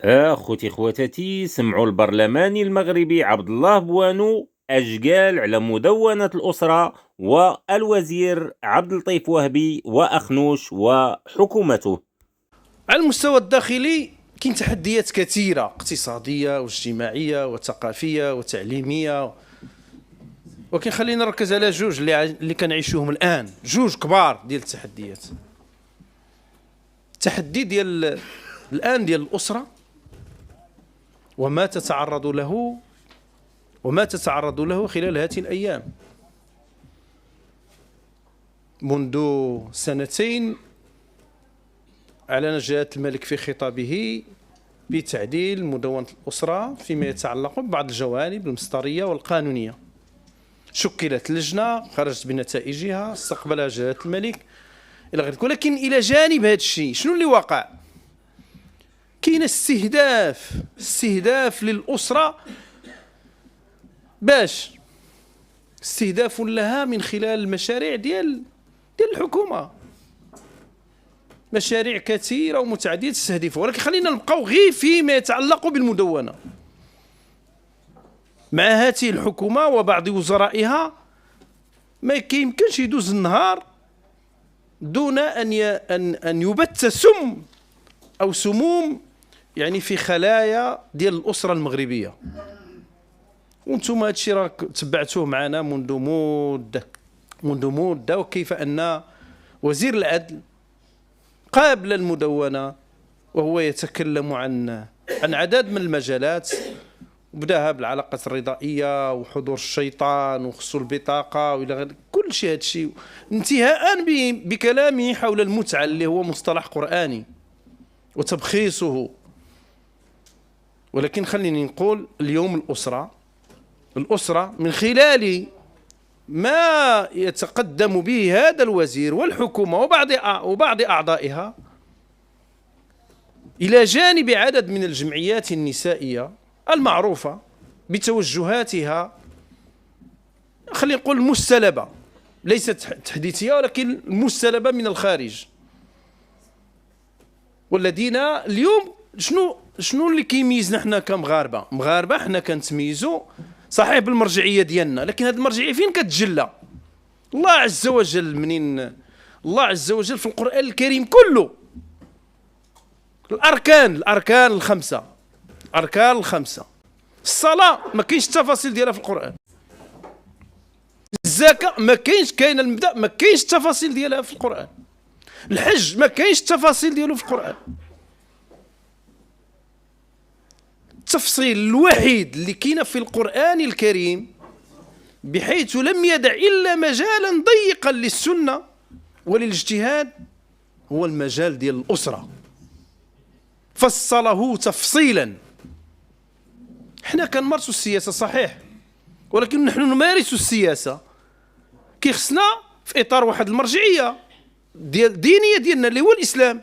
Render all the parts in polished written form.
أخوتي خواتاتي، سمعوا البرلماني المغربي عبد الله بوانو اش قال على مدونة الأسرة والوزير عبد اللطيف وهبي وأخنوش وحكومته. على المستوى الداخلي كاين تحديات كثيرة اقتصادية واجتماعية وثقافية وتعليمية، ولكن خلينا نركز على جوج اللي كنعيشوهم الآن، جوج كبار ديال التحديات. التحدي ديال الآن ديال الأسرة وما تتعرض له خلال هذه الأيام. منذ سنتين أعلن جلالة الملك في خطابه بتعديل مدونة الأسرة فيما يتعلق ببعض الجوانب المصدرية والقانونية. شكلت لجنة خرجت بنتائجها، استقبلها جلالة الملك إلى غير ذلك. ولكن إلى جانب هذا الشيء شنو اللي وقع؟ كاين استهداف للأسرة، باش استهداف لها من خلال المشاريع ديال الحكومة، مشاريع كثيرة ومتعددة تستهدفها. ولكن خلينا نبقاو غير فيما يتعلق بالمدونة. مع هذه الحكومة وبعض وزرائها ما يمكنش يدوز النهار دون أن يبث سم أو سموم يعني في خلايا ديال الأسرة المغربية. وانتم هذا الشيء راك تبعتوه معنا منذ مدة، وكيف أن وزير العدل قابل المدونة وهو يتكلم عن عدد من المجالات، بداها بالعلاقات الرضائية وحضور الشيطان وخصو البطاقة وإلى غير كل شيء. هذا الشيء انتهاء بكلامه حول المتعة اللي هو مصطلح قرآني وتبخيصه. ولكن خليني نقول اليوم الأسرة من خلال ما يتقدم به هذا الوزير والحكومة وبعض أعضائها، إلى جانب عدد من الجمعيات النسائية المعروفة بتوجهاتها، خلينا نقول مستلبة، ليست تحديثية ولكن مستلبة من الخارج، والذين اليوم شنو اللي كيميزنا حنا كمغاربة؟ حنا كنتميزوا صحيح بالمرجعية ديالنا، لكن هذه المرجعية فين كتجلى؟ الله عز وجل في القرآن الكريم كله الأركان الخمسة. الصلاة ما كاينش التفاصيل ديالها في القرآن. الزكاة كاين المبدأ ما كاينش التفاصيل ديالها في القرآن. الحج ما كاينش التفاصيل ديالو في القرآن. التفصيل الوحيد اللي كاين في القرآن الكريم بحيث لم يدع إلا مجالا ضيقا للسنة وللاجتهاد هو المجال ديال الأسرة، فصله تفصيلا. احنا كنمارسوا السياسة صحيح، ولكن نحن نمارس السياسة كيخصنا في إطار واحد المرجعية دينية ديالنا اللي هو الإسلام.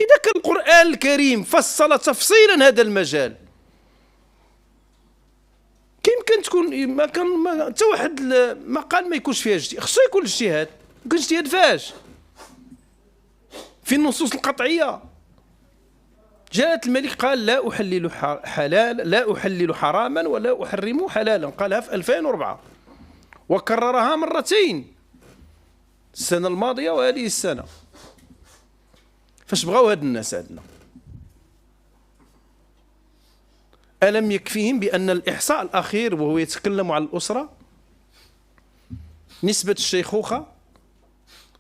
إذا كان القرآن الكريم فصل تفصيلا هذا المجال، كيمكن تكون ما حتى واحد ما قال ما يكونش فيها اجتهاد، خصو يكون الاجتهاد. يكون اجتهاد فاش؟ في النصوص القطعية. جلالة الملك قال لا أحلل حراما ولا أحرم حلالا، قالها في 2004 وكررها مرتين السنة الماضية وهذه السنة. فاش بغاو هاد الناس عندنا؟ ألم يكفيهم بأن الإحصاء الأخير وهو يتكلم عن الأسرة نسبة الشيخوخة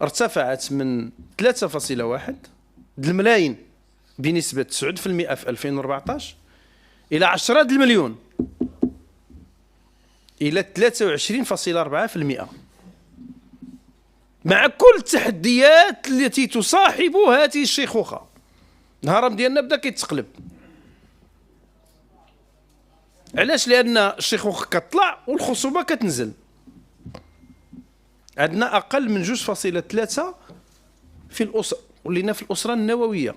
ارتفعت من 3.1 الملايين بنسبة 9% في 2014 إلى 10 المليون إلى 23.4%، مع كل التحديات التي تصاحب هذه الشيخوخة. الهرم ديالنا بدا كيتقلب. علاش؟ لأن الشيخوخة كتطلع والخصوبة كتنزل. عندنا أقل من 2.3 في الأسرة، ولينا في الأسرة النووية،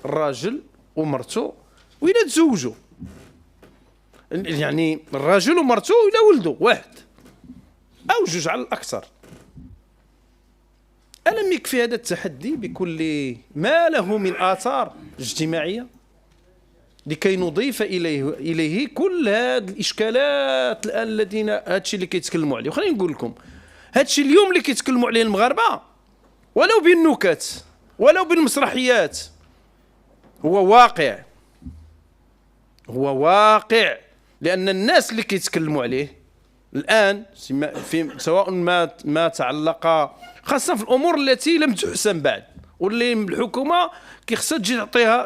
الراجل ومرته وإلا تزوجوا، يعني الراجل ومرته وإلا ولدوا واحد أو جوج على الأكثر. ألم يكفي هذا التحدي بكل ما له من آثار اجتماعية لكي نضيف اليه كل هذه الاشكالات الان الذين هادشي اللي كيتكلموا عليه. وخليني نقول لكم هادشي اليوم اللي كيتكلموا عليه المغاربه ولو بالنكت ولو بالمسرحيات هو واقع، هو واقع، لان الناس اللي كيتكلموا عليه الان في سواء ما تعلق خاصه في الامور التي لم تحسن بعد واللي الحكومه كيخصها تجي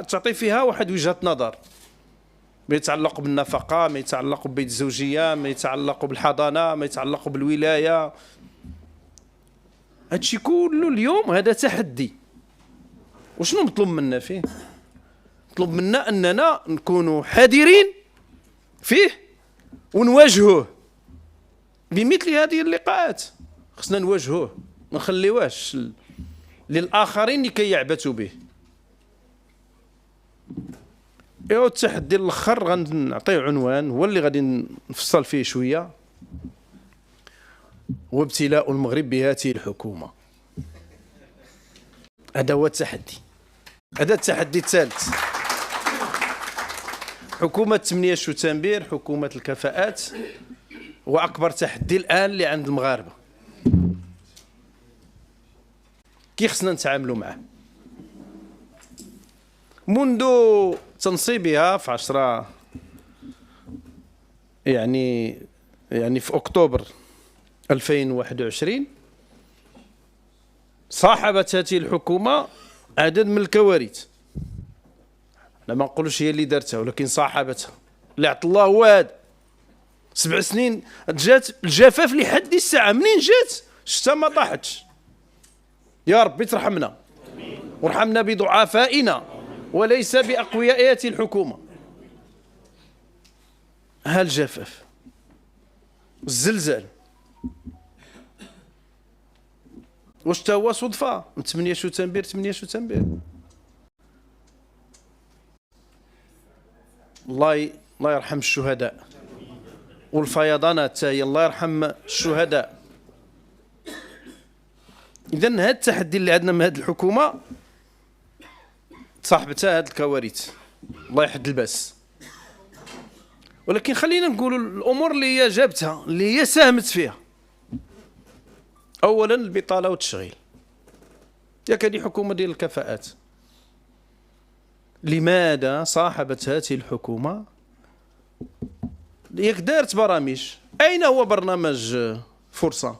تعطي فيها واحد وجهه نظر، ما يتعلق بالنفقه، ما يتعلق بالبيت الزوجيه، ما يتعلق بالحضانه، ما يتعلق بالولايه. هادشي كله اليوم هذا تحدي. وشنو مطلوب منا فيه؟ مطلوب منا اننا نكونوا حذرين فيه ونواجهوه بمثل هذه اللقاءات. خصنا نواجهوه، ما نخليوهش للاخرين لكي يعبثوا به. ايوا التحدي الاخر غنعطيه عنوان هو اللي غادي نفصل فيه شويه، هو ابتلاء المغرب بهذه الحكومه. هذا هو التحدي، هذا التحدي الثالث. حكومه 8 شتنبر، حكومه الكفاءات، هو اكبر تحدي الان اللي عند المغاربه. كي خصنا نتعاملوا معه؟ منذ تنصيبها في 10 يعني في اكتوبر 2021 صاحبت هذه الحكومه عدد من الكوارث. انا ما نقولش هي اللي دارتها، ولكن صاحبتها. اللي عطى الله هو هذا. 7 سنين جات الجفاف لحد الساعه، منين جات الشتا ما طاحتش. يا ربي ترحمنا وارحمنا بضعفائنا وليس بأقوياء هذه الحكومة. ها الجفاف، الزلزال، واش تا هو صدفة من 8 شتنبر 8 شتنبر؟ الله يرحم الشهداء والفيضانات تا هي، الله يرحم الشهداء. إذن هذا التحدي اللي عندنا من هذه الحكومة صاحبتها هذه الكوارث، الله يحد الباس. ولكن خلينا نقولوا الأمور اللي هي جابتها، اللي هي ساهمت فيها. أولا البطالة والتشغيل. ياك هذه حكومة ديال الكفاءات. لماذا صاحبت هذه الحكومة؟ ياك دارت برامج. أين هو برنامج فرصة؟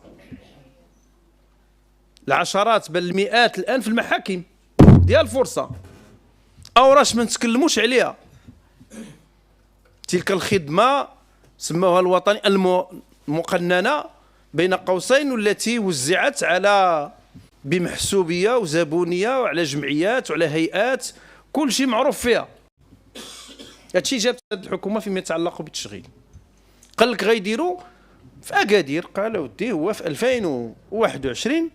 العشرات بل المئات الآن في المحاكم ديال فرصة، أوراش ما نتكلموش عليها. تلك الخدمة سموها الوطني المقننة بين قوسين، والتي وزعت على بمحسوبية وزبونية وعلى جمعيات وعلى هيئات، كل شيء معروف فيها. هادشي جابت الحكومة فيما يتعلق بالتشغيل. قال لك غيديروا في أكادير، قال ودي هو في 2021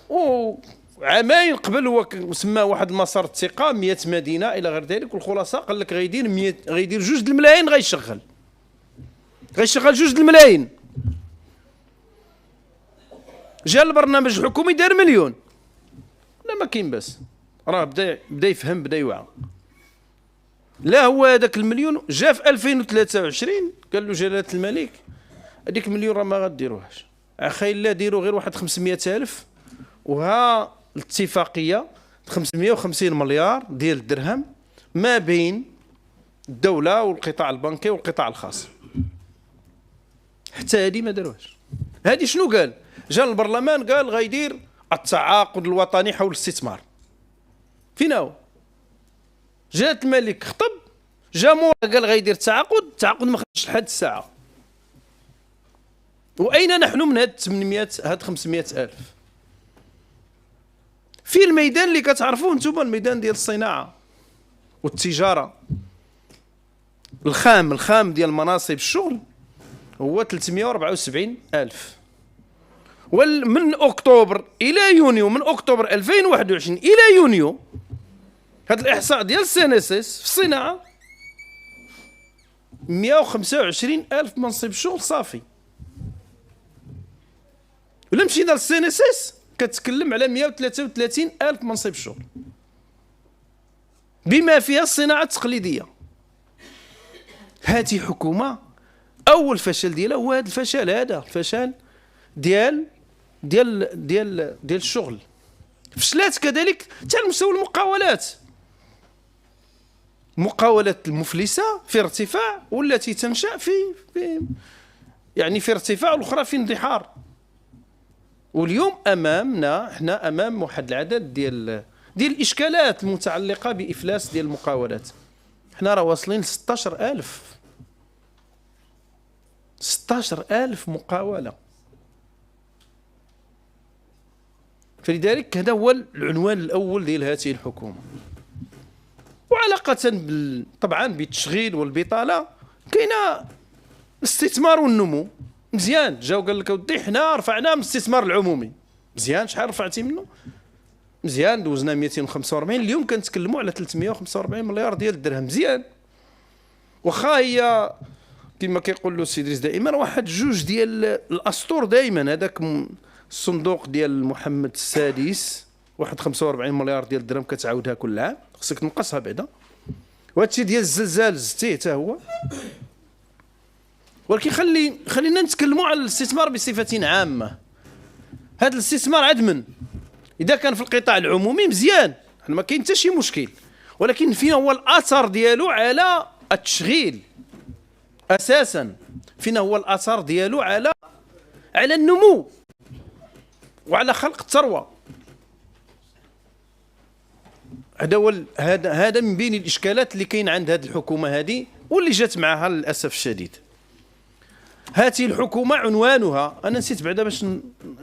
وعامين قبل هو سماه واحد المسار الثقه 100 مدينه الى غير ذلك. والخلاصه قال لك غيدير 2 الملايين، غيشغل 2 الملايين. جا البرنامج الحكومي دار 1 مليون. لا ما كاين باس، راه بدا يفهم، بدا يوعى. لا هو هذاك المليون جا في 2023 قال له جلاله الملك هذيك مليون راه ما غديروهاش، اخي لا ديروا غير واحد 500,000. وها الاتفاقيه 550 مليار ديال الدرهم ما بين الدوله والقطاع البنكي والقطاع الخاص. حتى هذه ما داروهاش. هذه شنو قال؟ جا البرلمان قال غيدير التعاقد الوطني حول الاستثمار. فين هو؟ جات الملك خطب، جا مورا قال غيدير التعاقد ما خرجش لحد الساعه. واين نحن من هاد 800 هاد 500,000؟ في الميدان اللي كتعرفوه نتوما، الميدان ديال الصناعه والتجاره، الخام ديال مناصب الشغل هو 374,000. ومن اكتوبر الى يونيو، من اكتوبر 2021 الى يونيو، هذا الاحصاء ديال CNSS في الصناعه 125,000 منصب شغل صافي. ولا مشينا للCNSS كتكلم على 133,000 منصب شغل، بما فيها الصناعه التقليديه. هذه حكومه اول فشل ديالها هو هذا الفشل، هذا الفشل ديال الشغل. فشلات كذلك حتى على مستوى المقاولات، مقاولات المفلسه في ارتفاع والتي تنشا في يعني في ارتفاع، والاخرى في اندحار. واليوم احنا امام واحد العدد ديال الاشكالات المتعلقه بافلاس ديال المقاولات. حنا راه واصلين ل 16,000 مقاوله. فلذلك هذا هو العنوان الاول ديال هذه الحكومه. وعلاقه طبعا بالتشغيل والبطاله، كاينه الاستثمار والنمو. مزيان، جاو قال لك اودي حنا رفعنا من الاستثمار العمومي. مزيان، شحال رفعتي منه؟ مزيان، دوزنا 245، اليوم كنتكلموا على 345 مليار ديال الدرهم. مزيان، واخا هي كما كيقول له السي ادريس دائما واحد جوج ديال الاسطور دائما. هذاك الصندوق ديال محمد السادس واحد 45 مليار ديال الدرهم كتعاودها كل عام، خصك تنقصها بعدا. وهادشي ديال الزلزال زدتيه حتى هو. ولكن خلينا نتكلموا على الاستثمار بصفه عامه. هذا الاستثمار عدما اذا كان في القطاع العمومي مزيان، حنا ما كاين حتى شي مشكل، ولكن فين هو الاثر ديالو على التشغيل اساسا؟ فين هو الاثر ديالو على النمو وعلى خلق الثروه؟ هذا من بين الاشكالات اللي كاين عند هذه الحكومه هذه، واللي جات معها للاسف الشديد. هذه الحكومه عنوانها، انا نسيت بعدا باش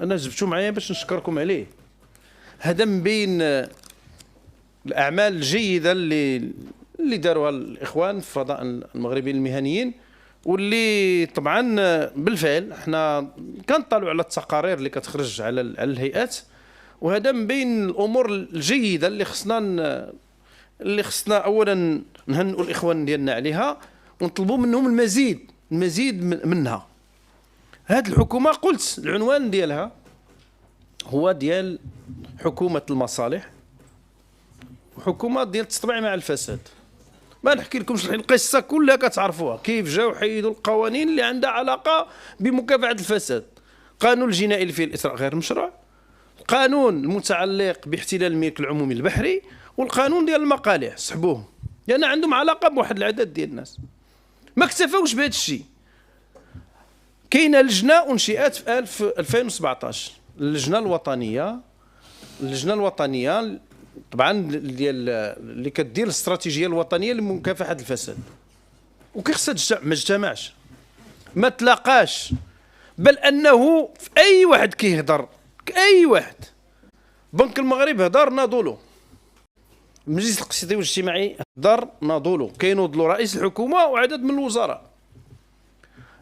انا جبتو معايا باش نشكركم عليه. هذا من بين الاعمال الجيده اللي داروها الاخوان في الفضاء المغربي المهنيين، واللي طبعا بالفعل احنا كنطلعوا على التقارير اللي كتخرج على الهيئات. وهذا من بين الامور الجيده اللي خصنا اولا نهنئوا الاخوان ديالنا عليها، ونطلبوا منهم المزيد منها. هذه الحكومه قلت العنوان ديالها هو ديال حكومه المصالح، وحكومه ديال التطبيع مع الفساد. ما نحكي لكمش القصه كلها كتعرفوها، كيف جاو حيدوا القوانين اللي عندها علاقه بمكافحه الفساد. قانون الجنائي اللي فيه الاثراء غير مشروع، القانون المتعلق باحتلال الملك العمومي البحري، والقانون ديال المقالع سحبوه لان عندهم علاقه بواحد العدد ديال الناس. ما اكتفاوش بهذا الشيء، كاينه لجنه انشئت في 2017، اللجنه الوطنيه طبعا ديال اللي كدير الاستراتيجيه الوطنيه لمكافحه الفساد. وكيخصها ما اجتمعش، ما تلاقاش، بل انه في اي واحد كيهضر، اي واحد، بنك المغرب هضر ناضولو، المجلس الاقتصادي والاجتماعي هضر ناضولو، كينوض له رئيس الحكومه وعدد من الوزراء.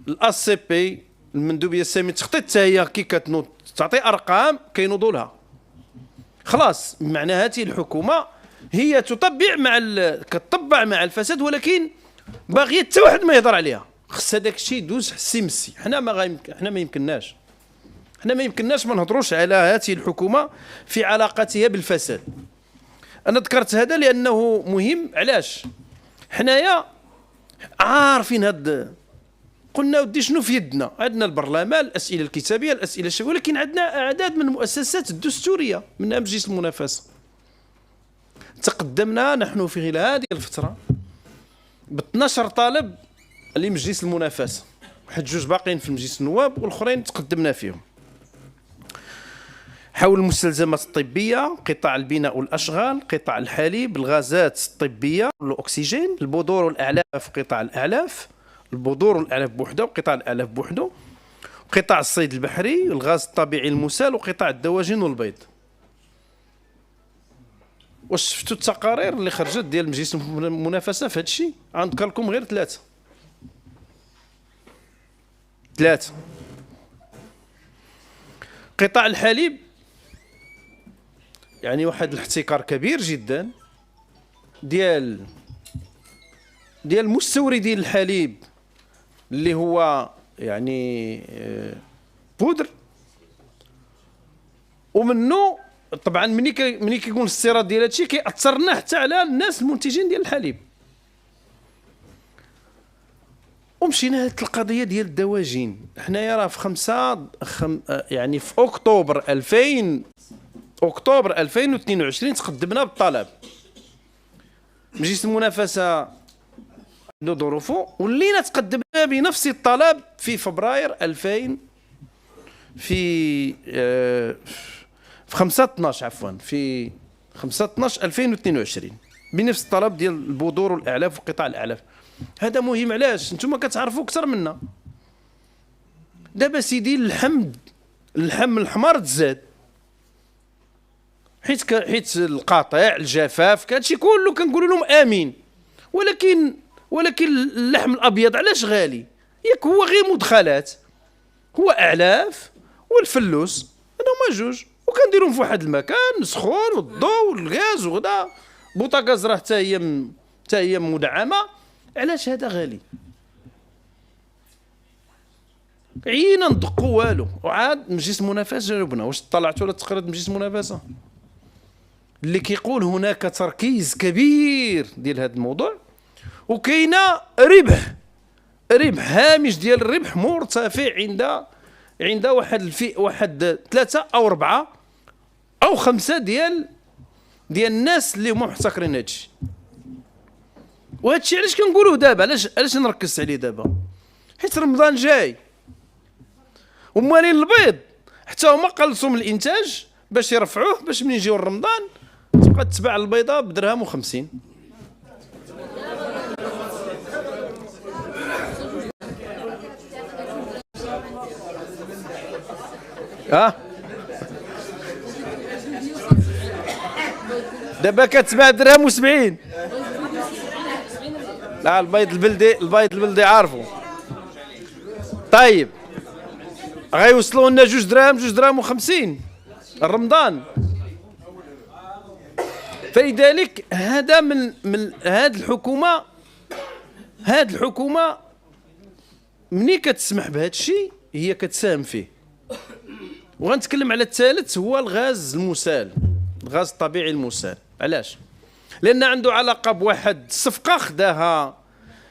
الاس سي بي المندوبيه الساميه التخطيط حتى هي كي كتنوض تعطي ارقام كينوضوا لها. خلاص، بمعنى هذه الحكومه هي كتطبع مع الفساد، ولكن باغيه حتى واحد ما يهضر عليها. خص هذاك الشيء يدوز حسي مسي. حنا ما يمكنناش ما نهضروش على هذه الحكومه في علاقتها بالفساد. انا ذكرت هذا لانه مهم. علاش؟ حنايا عارفين قلنا ودي شنو في يدنا؟ عندنا البرلمان، الاسئله الكتابيه، الاسئله الشفويه، ولكن عندنا اعداد من المؤسسات الدستوريه، منها مجلس المنافسه. تقدمنا نحن في خلال هذه الفتره ب 12 طالب لمجلس المنافسه، واحد جوج باقيين في مجلس النواب والاخرين تقدمنا فيهم، حول المستلزمات الطبيه، قطاع البناء والاشغال، قطاع الحليب، الغازات الطبيه والاكسجين، البذور والاعلاف، قطاع الاعلاف، البذور والاعلاف بوحده، وقطاع الاعلاف بوحده، قطاع الصيد البحري، الغاز الطبيعي المسال، وقطاع الدواجن والبيض. واش شفتوا التقارير اللي خرجت ديال مجلس المنافسه في هذا الشيء؟ غنذكر لكم غير ثلاثه. قطاع الحليب يعني واحد الاحتكار كبير جدا ديال مستوردي الحليب اللي هو يعني بودر، ومنه طبعا ملي كيكون الاستيراد ديال هادشي كيأثر لنا حتى على الناس المنتجين ديال الحليب. ومشينا هاد القضيه ديال الدواجن. حنايا راه يعني في اكتوبر 2022 تقدمنا بالطلب. مجلس المنافسه عنده ظروفه، ولينا تقدمنا بنفس الطلب في فبراير 2000 في 5/12 عفوا في 5/12/2022 بنفس الطلب ديال البذور والاعلاف وقطاع الاعلاف. هذا مهم. علاش؟ نتوما كتعرفوا اكثر منا. دابا سيدي اللحم الحمر تزاد، حيت القاطع الجفاف كهادشي كله كنقولوا لهم امين. ولكن اللحم الابيض علاش غالي؟ ياك هو غير مدخلات، هو اعلاف والفلوس، هما جوج، وكنديرهم في واحد المكان سخون والضوء والغاز وغدا. بوطاغاز راه حتى هي مدعمه. علاش هذا غالي؟ عينا ندقوا والو. وعاد مجلس المنافسه جاوبنا. واش طلعتوا على تقرير مجلس المنافسه اللي كيقول هناك تركيز كبير ديال هذا الموضوع، وكاينه ربح هامش ديال الربح مرتفع عند واحد 3 أو 4 أو 5 ديال الناس اللي هما محتكرين هادشي. وهادشي علاش كنقولوه دابا؟ علاش نركز عليه دابا؟ حيت رمضان جاي، وموالين البيض حتى هما قلصوا من الانتاج باش يرفعوه، باش من يجيو رمضان تبقى تتباع البيضه بدرهم و50. دابا كتباع درهم و70. لا، البيض البلدي عارفو. طيب غيوصلوا لنا 2 دراهم و50 رمضان. فلذلك هذا من هذه الحكومه مني كتسمح بهذا الشيء هي كتساهم فيه. وغنتكلم على الثالث، هو الغاز المسال، الغاز الطبيعي المسال. علاش؟ لان عنده علاقه بواحد الصفقه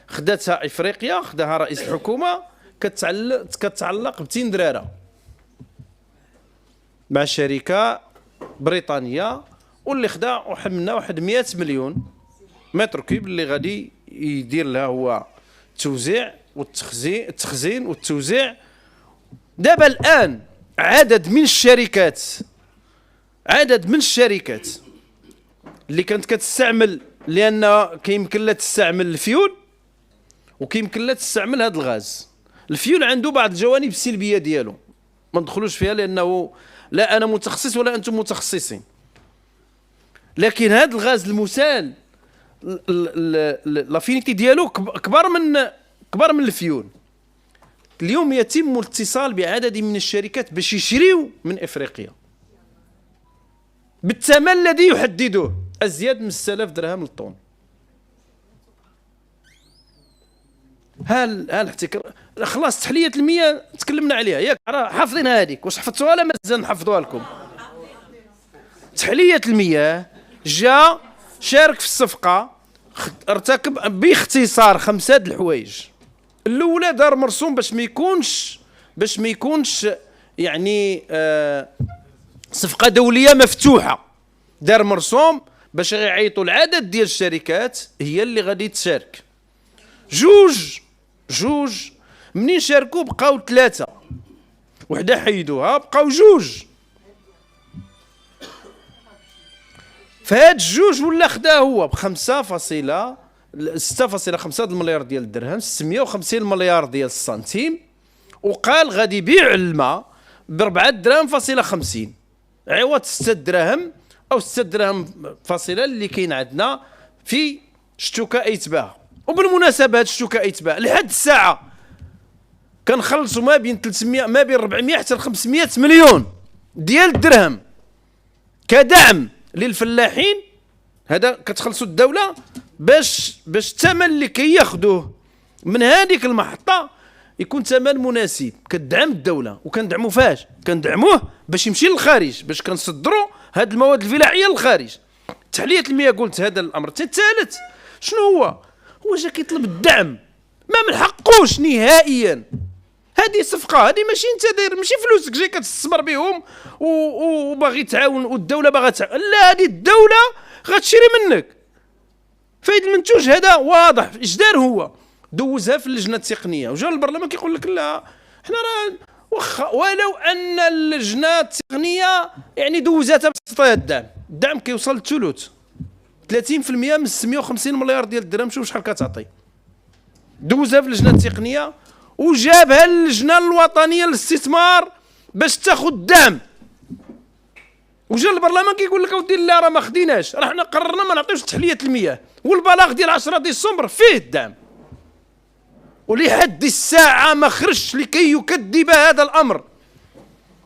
خداتها افريقيا، خداها رئيس الحكومه، كتعلق ب 200 دراره مع شركه بريطانيه، واللي خدا وحملنا واحد 100 مليون متر كيب اللي غادي يدير لها هو التوزيع والتخزين والتوزيع. دابا الان عدد من الشركات اللي كانت كتستعمل، لان كيمكن لها تستعمل الفيول وكيمكن لها تستعمل هذا الغاز. الفيول عنده بعض الجوانب السلبيه ديالو ما ندخلوش فيها، لانه لا انا متخصص ولا انتم متخصصين. لكن هذا الغاز المسال لافينيتي ديالو كبر من الفيول. اليوم يتم الاتصال بعدد من الشركات باش يشريو من افريقيا بالثمن الذي يحددوه، ازيد من 6000 درهم للطن. الاحتكار خلاص. تحليه المياه تكلمنا عليها، ياك حافظين هذيك؟ واش حفظتوها ولا مازال نحفظوها لكم؟ تحليه المياه جا شارك في الصفقه، ارتكب باختصار 5 د الحوايج. الاولى دار مرسوم باش ما يكونش يعني صفقه دوليه مفتوحه. دار مرسوم باش يعيطوا العدد ديال الشركات هي اللي غادي تشارك. جوج منين شاركوا بقاو 3، وحده حيدوها بقاو 2. فهاد الجوج ولا خداه هو ب 6.5 المليار ديال الدرهم، 650 مليار ديال السنتيم، وقال غادي يبيع الماء ب 4 دراهم فاصلة 50 عوض 6 دراهم او 6 دراهم فاصله اللي كاين عندنا في شتوكا ايتباع. وبالمناسبه هاد الشتوكا ايتباع لحد الساعه كنخلصوا ما بين 400 حتى 500 مليون ديال الدرهم كدعم للفلاحين. هذا كتخلصوا الدوله باش الثمن اللي كياخذوه من هذيك المحطه يكون ثمن مناسب. كتدعم الدوله، وكندعموا فاش؟ كندعموه باش يمشي للخارج، باش كنصدروا هاد المواد الفلاحيه للخارج. تحليه المياه قلت هذا الامر. الثالث شنو هو؟ هو جا كيطلب الدعم ما من حقوش نهائيا. هذه صفقه، هذه ماشي انت داير، ماشي فلوسك جاي كتستثمر بهم وباغي تعاون والدوله باغا تعاون، لا، هذه الدوله غتشري منك. فايد المنتوج هذا واضح اش دار، هو دوزها في اللجنه التقنيه وجا للبرلمان كيقول لك لا حنا راه واخا، ولو ان اللجنه التقنيه يعني دوزاتها بسطها الدعم كيوصل للثلث 30% من 650 مليار ديال الدرهم. شوف شحال كتعطي. دوزها في اللجنه التقنيه وجابها للجنه الوطنيه للاستثمار باش تاخذ الدعم، وجا البرلمان كيقول لك اودي لا راه ما خديناش، راه حنا قررنا ما نعطيوش تحليه المياه، والبلاغ ديال 10 ديسمبر فيه الدعم، ولحد الساعه ما خرجش لكي يكذب هذا الامر.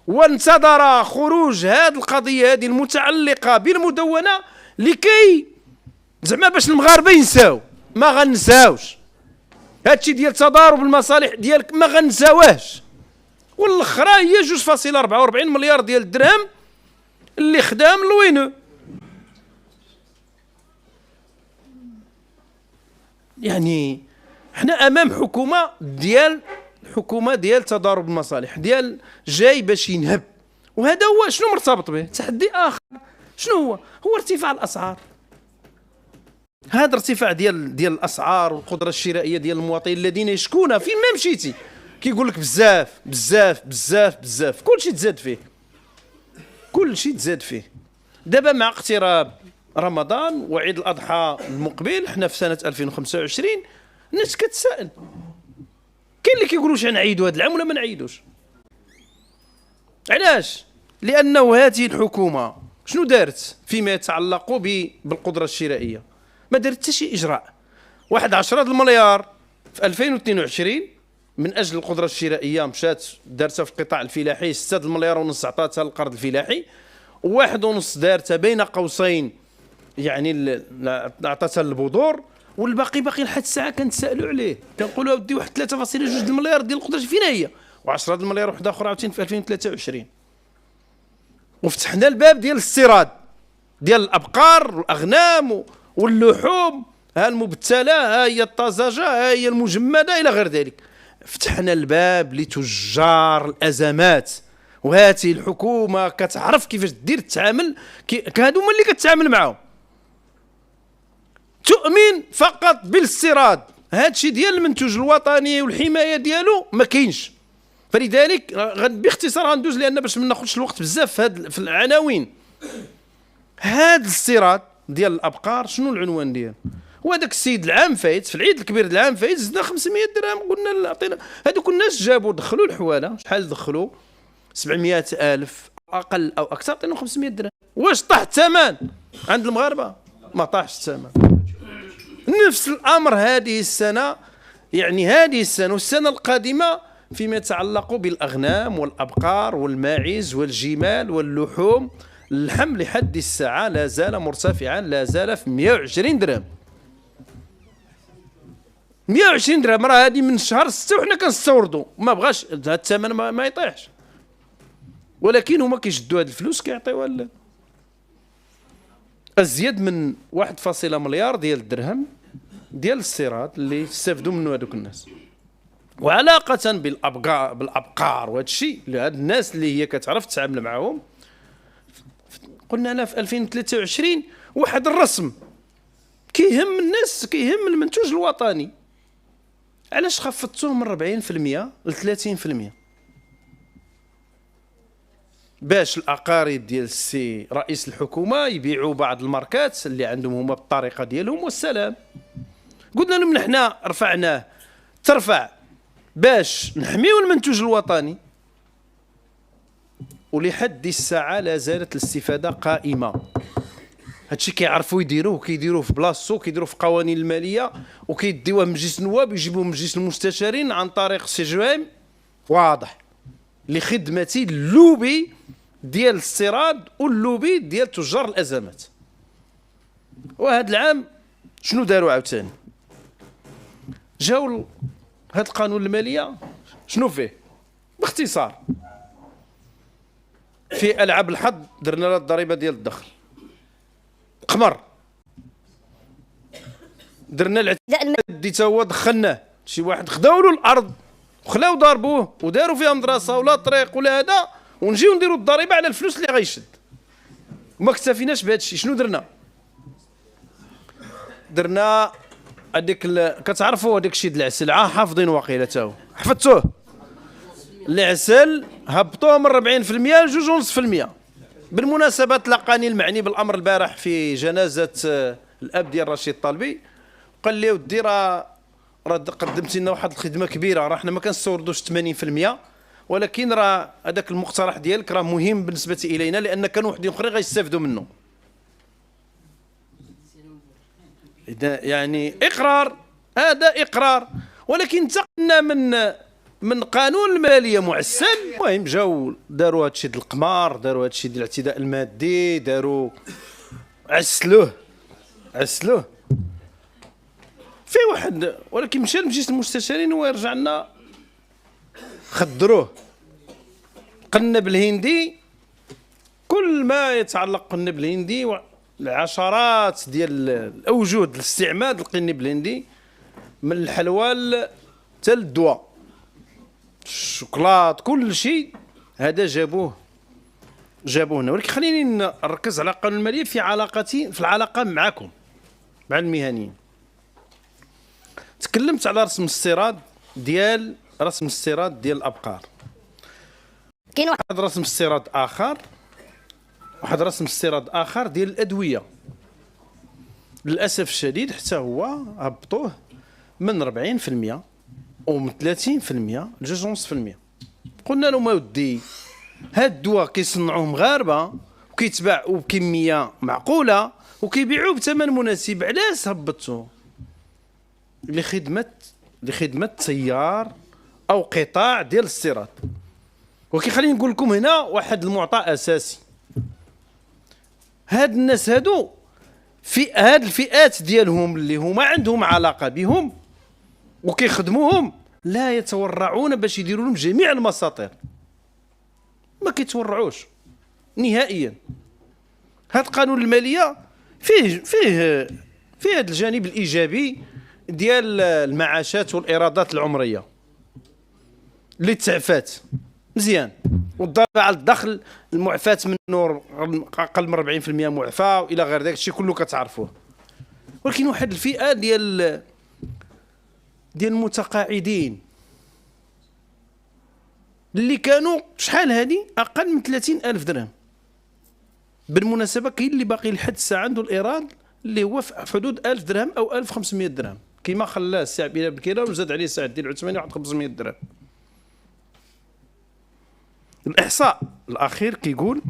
وانتظر خروج هذه القضيه هذه المتعلقه بالمدونه لكي زعما باش المغاربه ينساو. ما غنساوش هادشي ديال تضارب المصالح ديالك، ما غنساوهش. والاخرى هي 2.44 مليار ديال الدرهم اللي خدام لوينو. يعني حنا امام حكومه ديال تضارب المصالح، ديال جاي باش ينهب. وهذا هو شنو مرتبط به تحدي اخر. شنو هو ارتفاع الاسعار. هذا ارتفاع ديال الاسعار والقدره الشرائيه ديال المواطنين الذين يشكون فين ما مشيتي كيقول لك بزاف بزاف بزاف بزاف، كلشي تزاد فيه، كلشي تزاد فيه. دابا مع اقتراب رمضان وعيد الاضحى المقبل، حنا في سنه 2025، الناس كتسائل كاين اللي كيقولوا واش غنعيدوا هذا العام ولا ما نعيدوش. علاش؟ لانه هذه الحكومه شنو دارت فيما يتعلق بالقدره الشرائيه؟ ما دارت حتى شي اجراء. واحد 10 المليار في 2022 من اجل القدره الشرائيه مشات دارتها في القطاع الفلاحي، 6 المليار ونص عطاتها للقرض الفلاحي، وواحد ونص دارتها بين قوسين يعني عطاتها للبذور، والباقي باقي لحد الساعه كنتسائلوا عليه. كنقولوا اودي واحد 3.2 المليار ديال القدره فين هي؟ و10 المليار وحده اخرى عاوتاني في 2023. وفتحنا الباب ديال الاستيراد ديال الابقار والاغنام واللحوم، ها المبتله، ها هي الطازجه، ها هي المجمده الى غير ذلك. فتحنا الباب لتجار الازمات، وهذه الحكومه كتعرف كيفاش دير التعامل. هادو هما اللي كتعامل معاهم. تؤمن فقط بالاستيراد، هادشي ديال المنتوج الوطني والحمايه ديالو ما كاينش. فلذلك باختصار غندوز لان باش ما ناخذش الوقت بزاف في العناوين. هاد الاستيراد ديال الابقار شنو العنوان ديالو؟ وهذاك السيد العام فايت في العيد الكبير العام فايت زدنا 500 درهم، قلنا عطينا. هذوك الناس جابوا دخلوا الحواله، شحال دخلوا؟ 700,000 اقل او اكثر، عطينا 500 درهم. واش طاح الثمن عند المغاربه؟ ما طاحش الثمن. نفس الامر هذه السنه، يعني هذه السنه والسنه القادمه فيما يتعلق بالاغنام والابقار والماعز والجمال واللحوم. اللحم لحد الساعه لا زال مرتفعا، لا زال في 120 درهم. 120 درهم راه هذه من شهر 6 وحنا كنستوردوا، ما بغاش هذا الثمن ما يطيحش، ولكن هما كيشدوا هاد الفلوس كيعطيوها ازيد من 1 مليار ديال الدرهم ديال الاستيراد اللي يستافدوا منه هذوك الناس. وعلاقه بالابقار وهذا الشيء لهاد الناس اللي هي كتعرف تتعامل معاهم، قلنا انا في 2023 واحد الرسم كيهم الناس، كيهم المنتوج الوطني. علاش خفضتوه من 40% ل 30%؟ باش الاقارب ديال السي رئيس الحكومه يبيعوا بعض الماركات اللي عندهم هما بالطريقه ديالهم والسلام. قلنا لهم نحنا رفعناه، ترفع باش نحميو المنتوج الوطني، ولحد الساعه لا زالت الاستفاده قائمه. هادشي كيعرفوا يديروه، كيديروه في بلاصتو، كيديروه في قوانين الماليه، وكيديوه من مجلس النواب، يجيبوه من مجلس المستشارين عن طريق سي جوام واضح لخدمه اللوبي ديال الاستيراد واللوبي ديال تجار الازمات. وهذا العام شنو داروا عاوتاني؟ جاو هذا القانون الماليه شنو فيه؟ باختصار في العاب الحظ درنا لها الضريبه ديال الدخل، قمر درنا العتادي تا هو دخلناه شي واحد خداو له الارض وخلاو ضربوه وداروا فيها مدرسه ولا طريق ولا هذا، ونجيو نديروا الضريبه على الفلوس اللي غيشد. وما اكتفيناش بهذا الشيء، شنو درنا هذيك كتعرفوا هذاك الشيء د العسل، حافظين واقيلا تا هو حفظتوه. العسل هبطوه من 40% ل 2.5%. بالمناسبه تلقاني المعني بالامر البارح في جنازه الاب ديال رشيد طالبي، قال لي ودي راه قدمتي لنا واحد الخدمه كبيره، راه حنا ما كنستوردوش 80%، ولكن راه هذاك المقترح ديالك راه مهم بالنسبه الينا، لان كانوا وحدين اخرين غيستافدوا منه. يعني اقرار، هذا اقرار، ولكن انتقلنا من قانون الماليه معسل. المهم جاو داروا هذا الشيء ديال القمار، داروا هذا الشيء ديال الاعتداء المادي، داروا عسلوه في واحد، ولكن مشى لمجلس المستشارين ويرجع لنا خدروه. قنب الهندي، كل ما يتعلق بالقنب الهندي، العشرات ديال الاوجه الاستعمال القنب الهندي، من الحلوى حتى للدواء، الشوكولات، كل شيء هذا جابوه هنا. ولكن خليني نركز على قانون الماليه في العلاقه معكم مع المهنيين. تكلمت على رسم الاستيراد ديال الابقار. كاين واحد رسم استيراد اخر ديال الادويه. للاسف الشديد حتى هو هبطوه من 40% ومن 30% ل 2.5%. قلنا لهم اودي هاد الدواء كيصنعوه مغاربه وكيتباع وبكميه معقوله وكيبيعوه بثمن مناسب، علاش هبطوه؟ لخدمه تيار او قطاع ديال الاستيراد. ولكن خليني نقول لكم هنا واحد المعطى اساسي. هاد الناس هادو في هاد الفئات ديالهم اللي هما عندهم علاقه بهم وكيخدموهم، لا يتورعون باش يديروا لهم جميع المساطر، ما كيتورعوش نهائيا. هاد قانون الماليه فيه هاد الجانب الايجابي ديال المعاشات والايرادات العمريه اللي تعفات مزيان، والضريبه على الدخل المعفاة منه اقل من 40% معفى والى غير ذلك الشيء كله كتعرفوه. ولكن واحد الفئه ديال المتقاعدين اللي كانوا شحال هذه اقل من 30,000 درهم. بالمناسبه كاين اللي باقي لحد الساعه عنده الايراد اللي هو في حدود 1000 درهم او 1500 درهم، كما خلاه السي بلا بكيره وزاد عليه سعد الدين العثماني واحد 500 درهم. الإحصاء الأخير كيقول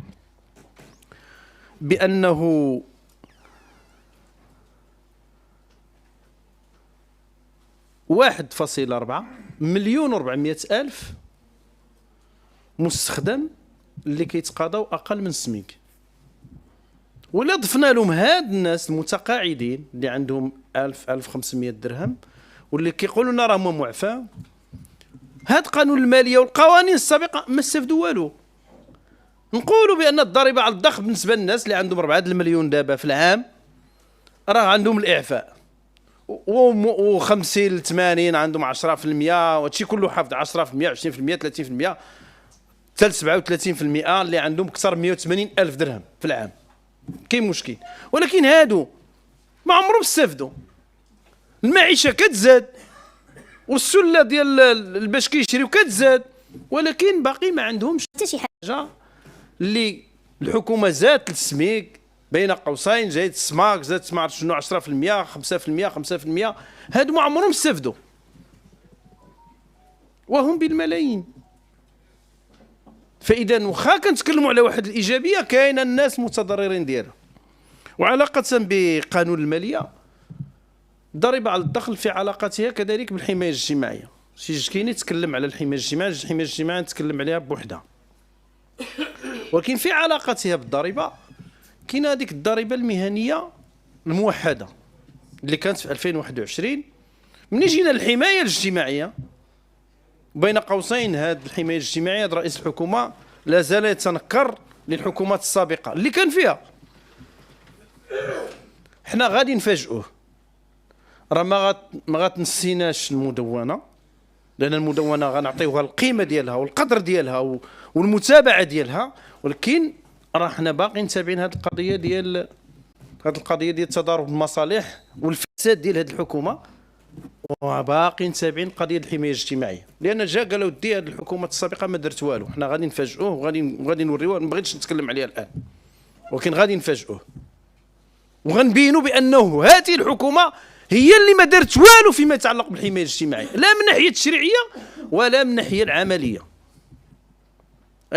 بأنه واحد فاصل 4,400,000 مستخدم اللي كيتقاضاو أقل من السميك. ولا ضفنا لهم هاد الناس المتقاعدين اللي عندهم 1500 درهم واللي كيقولوا لنا راهم معفى، هاد قانون الماليه والقوانين السابقه ما استفدوا والو. نقولوا بان الضريبه على الدخل بالنسبه للناس اللي عندهم 4 المليون دابا في العام راه عندهم الاعفاء، و50 ل 80 عندهم 10%، وهادشي كله حافظ 10%، 20%، 30%، حتى ل 37% اللي عندهم اكثر من 180,000 درهم في العام. كاين مشكل، ولكن هادو ما عمرهم استفدوا. المعيشه كتزاد والسله ديال باش كيشريو كتزاد، ولكن باقي ما عندهمش حتى شي حاجه اللي الحكومه زادت السميك بين قوسين، زادت السماك، زادت ما عرفت شنو 10%، 5%، هادو ما عمرهم استفدوا وهم بالملايين. فاذا واخا كنتكلموا على واحد الايجابيه كاين الناس متضررين ديالها. وعلاقه بقانون الماليه، الضريبه على الدخل في علاقتها كذلك بالحمايه الاجتماعيه. شي جكيني تكلم على الحمايه الاجتماعيه نتكلم عليها بوحدها. ولكن في علاقتها بالضريبه كاينه هذيك الضريبه المهنيه الموحده اللي كانت في 2021. ملي جينا للحمايه الاجتماعيه بين قوسين، هذه الحمايه الاجتماعيه هذا رئيس الحكومه لا زال يتنكر للحكومات السابقه اللي كان فيها. حنا غادي نفاجئوه. راه ما غتنسيناش المدونه، لان المدونه غنعطيوها القيمه ديالها والقدر ديالها والمتابعه ديالها، ولكن راه حنا باقيين تابعين هذه القضيه ديال تضارب المصالح والفساد ديال هذه الحكومه، وباقيين تابعين قضيه الحمايه الاجتماعيه. لان جا قالوا دي هذه الحكومه السابقه ما درت والو، حنا غادي نفاجئوه وغادي نوريوه، ما بغيتش نتكلم عليها الان، ولكن غادي نفاجئوه وغنبينوا بانه هذه الحكومه هي اللي ما دارت والو فيما يتعلق بالحمايه الاجتماعيه، لا من ناحيه التشريعيه ولا من ناحيه العمليه.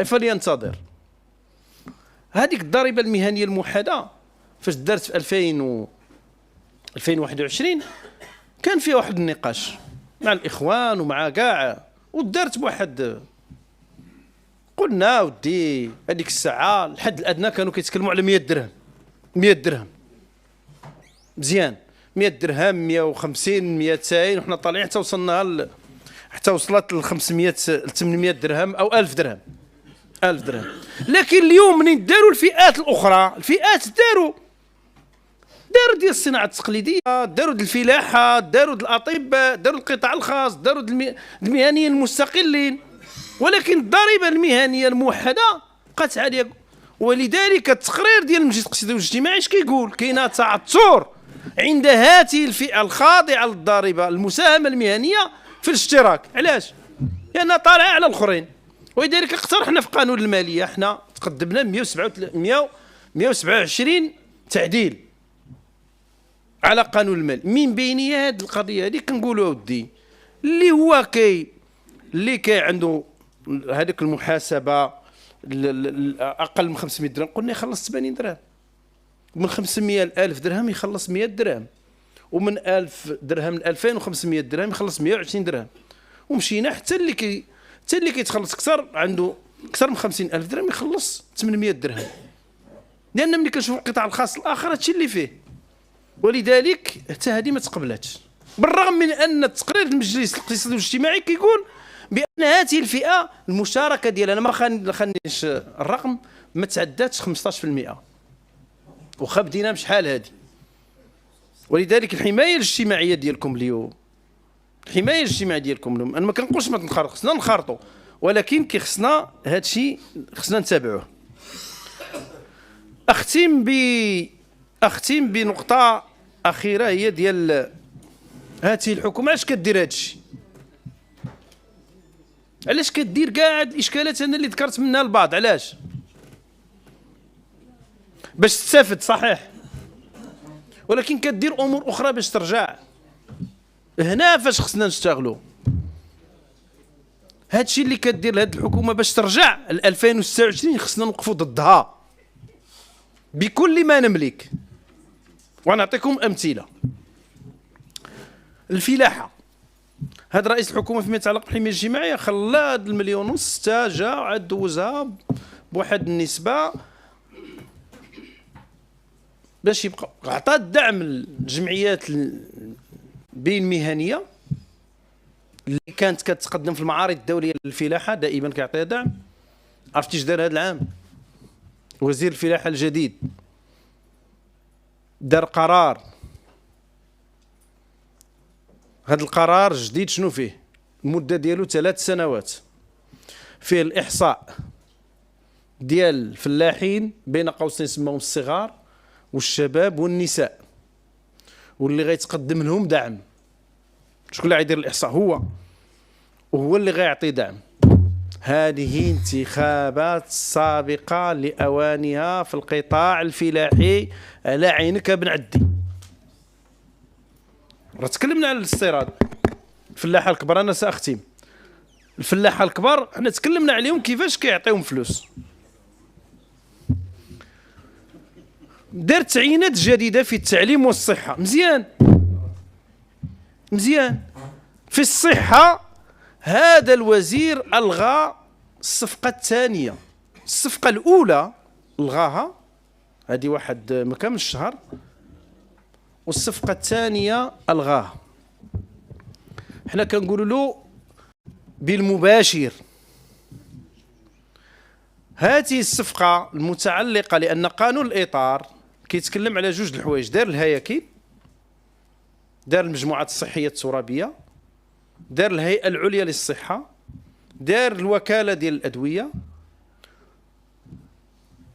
فلينتظر. هذيك الضريبه المهنيه الموحده فاش دارت في 2021 كان فيها واحد النقاش مع الاخوان ومع كاع، ودارت بواحد، قلنا ودي هذيك الساعه الحد الادنى كانوا كيتكلموا على 100 درهم، 100 درهم مزيان، 100 درهم 150 200 وحنا طالعين حتى وصلنا حتى وصلت ل 500 ل 800 درهم او 1000 درهم، 1000 درهم. لكن اليوم منين داروا الفئات الاخرى، الفئات داروا ديال الصناعه التقليديه، داروا ديال الفلاحه، داروا ديال الاطباء، داروا القطاع الخاص، داروا المهنيين المستقلين، ولكن الضريبه المهنيه الموحده بقات عاليه. ولذلك التقرير ديال المجلس التقسيطي والاجتماعي اش كيقول؟ كاين تعثر عند هذه الفئه الخاضعه للضريبه المساهمه المهنيه في الاشتراك. علاش؟ لانها طالعه على الاخرين. ولذلك اقترحنا في قانون الماليه، حنا تقدمنا 127 تعديل على قانون المال، من بينها هذه القضيه هذه كنقولوا اودي اللي هو اللي عنده هذيك المحاسبه اقل من 500 درهم، قلنا يخلص 80 درهم، من 500 ل 1000 درهم يخلص 100 درهم، ومن 1000 درهم ل 2500 درهم يخلص 120 درهم، ومشينا حتى اللي كيتخلص اكثر، عنده اكثر من 50000 درهم يخلص 800 درهم. لان ملي كنشوف القطاع الخاص الاخر هادشي اللي فيه. ولذلك حتى هذه ما تقبلاتش، بالرغم من ان التقرير المجلس الاقتصادي والاجتماعي كيقول بان هذه الفئه المشاركه ديالها، انا ما خانيش الرقم، ما تعداتش 15%، واخا بدينا بشحال هذه. ولذلك الحمايه الاجتماعيه ديالكم اليوم، الحمايه الاجتماعيه ديالكم اليوم، انا ما كنقولش ما تنخرطوا، خصنا نخرطوا، ولكن خصنا هذا الشيء خصنا نتابعوه. اختم بنقطه اخيره، هي ديال هذه الحكومه علاش كدير هذا الشيء، علاش كدير كاع هاد الاشكالات انا اللي ذكرت منها البعض. علاش؟ باش تستافد صحيح، ولكن كدير امور اخرى باش ترجع. هنا فاش خصنا نشتغلوا، هادشي اللي كدير لهاد الحكومه باش ترجع ل 2026 خصنا نوقفوا ضدها بكل ما نملك. ونعطيكم امثله. الفلاحه، هذا رئيس الحكومه فيما يتعلق بالحمايه الاجتماعيه خلى هاد 1.5 مليون جا عاد دوزها بواحد النسبه باش يبقى، عطى الدعم للجمعيات بين مهنيه اللي كانت كتقدم في المعارض الدوليه للفلاحه، دائما كيعطيها دعم. عرفتي اش دار هذا العام؟ وزير الفلاحه الجديد دار قرار، هذا القرار جديد شنو فيه؟ المده ديالو 3 سنوات، فيه الاحصاء ديال الفلاحين بين قوسين سماهم الصغار والشباب والنساء، واللي غيتقدم لهم دعم. شكون اللي غيدير الاحصاء؟ هو، وهو اللي غيعطي دعم. هذه انتخابات سابقه لاوانها في القطاع الفلاحي، على عينك بن عدي. راه تكلمنا على الاستيراد، الفلاحه الكبار، انا ساختم. الفلاحه الكبار حنا تكلمنا عليهم كيفاش كيعطيهم فلوس. دار تعيينات جديده في التعليم والصحه، مزيان مزيان. في الصحه هذا الوزير الغى الصفقه الثانيه، الصفقه الاولى الغاها، هذه واحد ما كاملش الشهر، والصفقه الثانيه الغاها. حنا كنقولوا له بالمباشر هذه الصفقه المتعلقه، لان قانون الاطار كيتكلم على جوج الحوايج، دار الهياكل دار المجموعات الصحية الترابية، دار الهيئة العليا للصحة، دار الوكالة ديال الأدوية.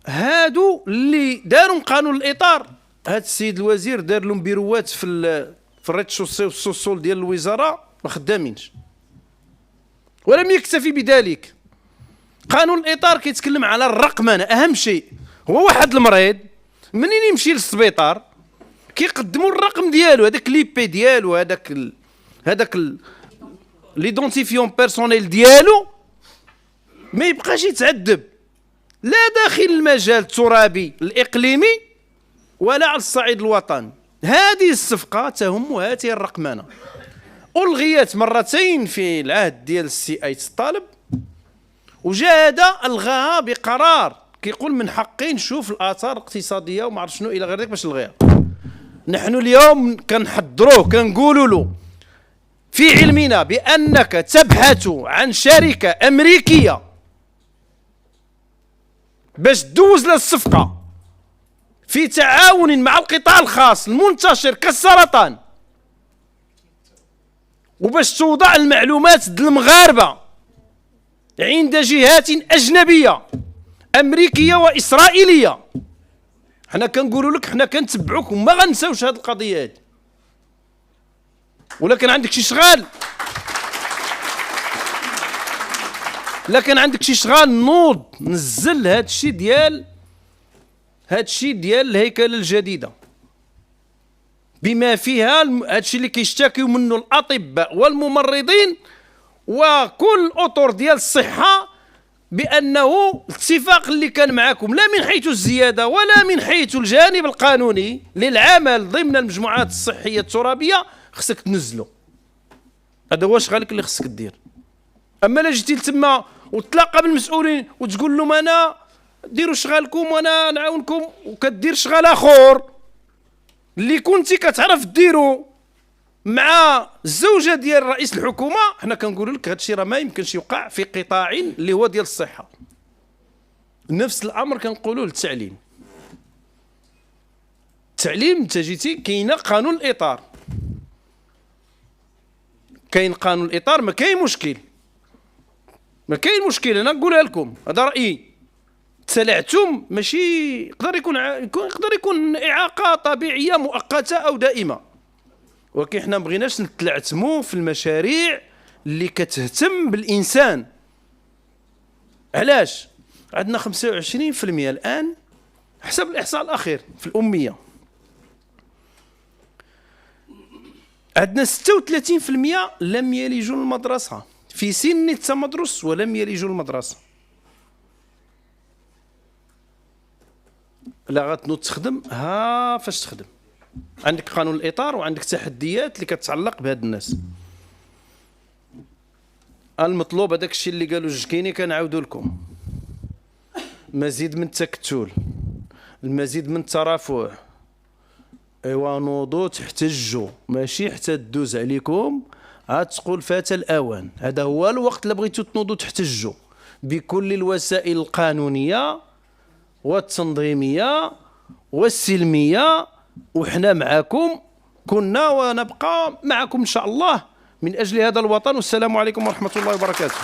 هادو اللي داروا قانون الإطار. هاد السيد الوزير دار لهم بيروات في الريتشوسي والسوسول ديال الوزارة ما خدامينش. ولم يكتفي بذلك، قانون الإطار كيتكلم على الرقمنة. أهم شيء هو واحد المريض منين يمشي للسبيطار كيقدموا الرقم ديالو، هذاك ليبي ديالو، هذاك ليدونتيفيون بيرسونيل ديالو، ما يبقاش يتعذب لا داخل المجال الترابي الإقليمي ولا على الصعيد الوطني. هذه الصفقة تهم هذه الرقمنة. ألغيت مرتين في العهد ديال السي أيت الطالب، وجا هذا ألغاها بقرار كيقول من حقي نشوف الآثار الاقتصادية وما عرف شنو إلى غير ذلك باش نلغيها. نحن اليوم كنحضروه كنقولوا له في علمنا بأنك تبحث عن شركة أمريكية باش تدوز لها الصفقة في تعاون مع القطاع الخاص المنتشر كالسرطان، وباش توضع المعلومات ديال المغاربة عند جهات أجنبية أمريكية وإسرائيلية. حنا كنقولوا لك حنا كنتبعوك وما غنساوش هذه القضية هذه. ولكن عندك شي شغال، لكن عندك شي شغال نوض نزل هذا الشيء ديال الهيكله الجديده بما فيها هذا الشيء اللي كيشتكيو منه الاطباء والممرضين وكل اطر ديال الصحه، بانه الاتفاق اللي كان معكم لا من حيث الزياده ولا من حيث الجانب القانوني للعمل ضمن المجموعات الصحيه الترابيه خصك تنزلو. هذا هو شغلك اللي خصك دير. اما لا جيتي لتما وتلاقى بالمسؤولين وتقول لهم انا ديروا شغالكم وانا نعاونكم، وكدير شغال اخر اللي كنتي كتعرف ديرو مع الزوجه ديال رئيس الحكومه، حنا كنقول لك هذا الشيء راه ما يمكنش يوقع في قطاع اللي هو ديال الصحه. نفس الامر كنقولوا للتعليم. التعليم انت جيتي كاينه قانون الاطار، كاين قانون الاطار، ما كاين مشكل، ما كاين مشكل. انا نقولها لكم هذا رايي. تسلعتم ماشي يقدر يكون اعاقه طبيعيه مؤقته او دائمه، ولكن حنا ما بغيناش نتلعثموا في المشاريع اللي كتهتم بالانسان. علاش عندنا 25% الان حسب الاحصاء الاخير في الاميه، عندنا 36% لم يلجوا المدرسه في سن التمدرس ولم يلجوا المدرسه. لا غتنوض تخدم ها فاش تخدم. عندك قانون الاطار وعندك تحديات اللي كتعلق بهاد الناس. المطلوب هذاك الشيء اللي قالوا الجكيني كنعاودوا لكم، مزيد من التكتل، المزيد من الترافع. ايوا نوضوا تحتجوا، ماشي حتى تدوز عليكم عاد تقول فات الاوان. هذا هو الوقت اللي بغيتوا تنوضوا تحتجوا بكل الوسائل القانونيه والتنظيميه والسلميه، وحنا معكم كنا ونبقى معكم ان شاء الله من اجل هذا الوطن. والسلام عليكم ورحمه الله وبركاته.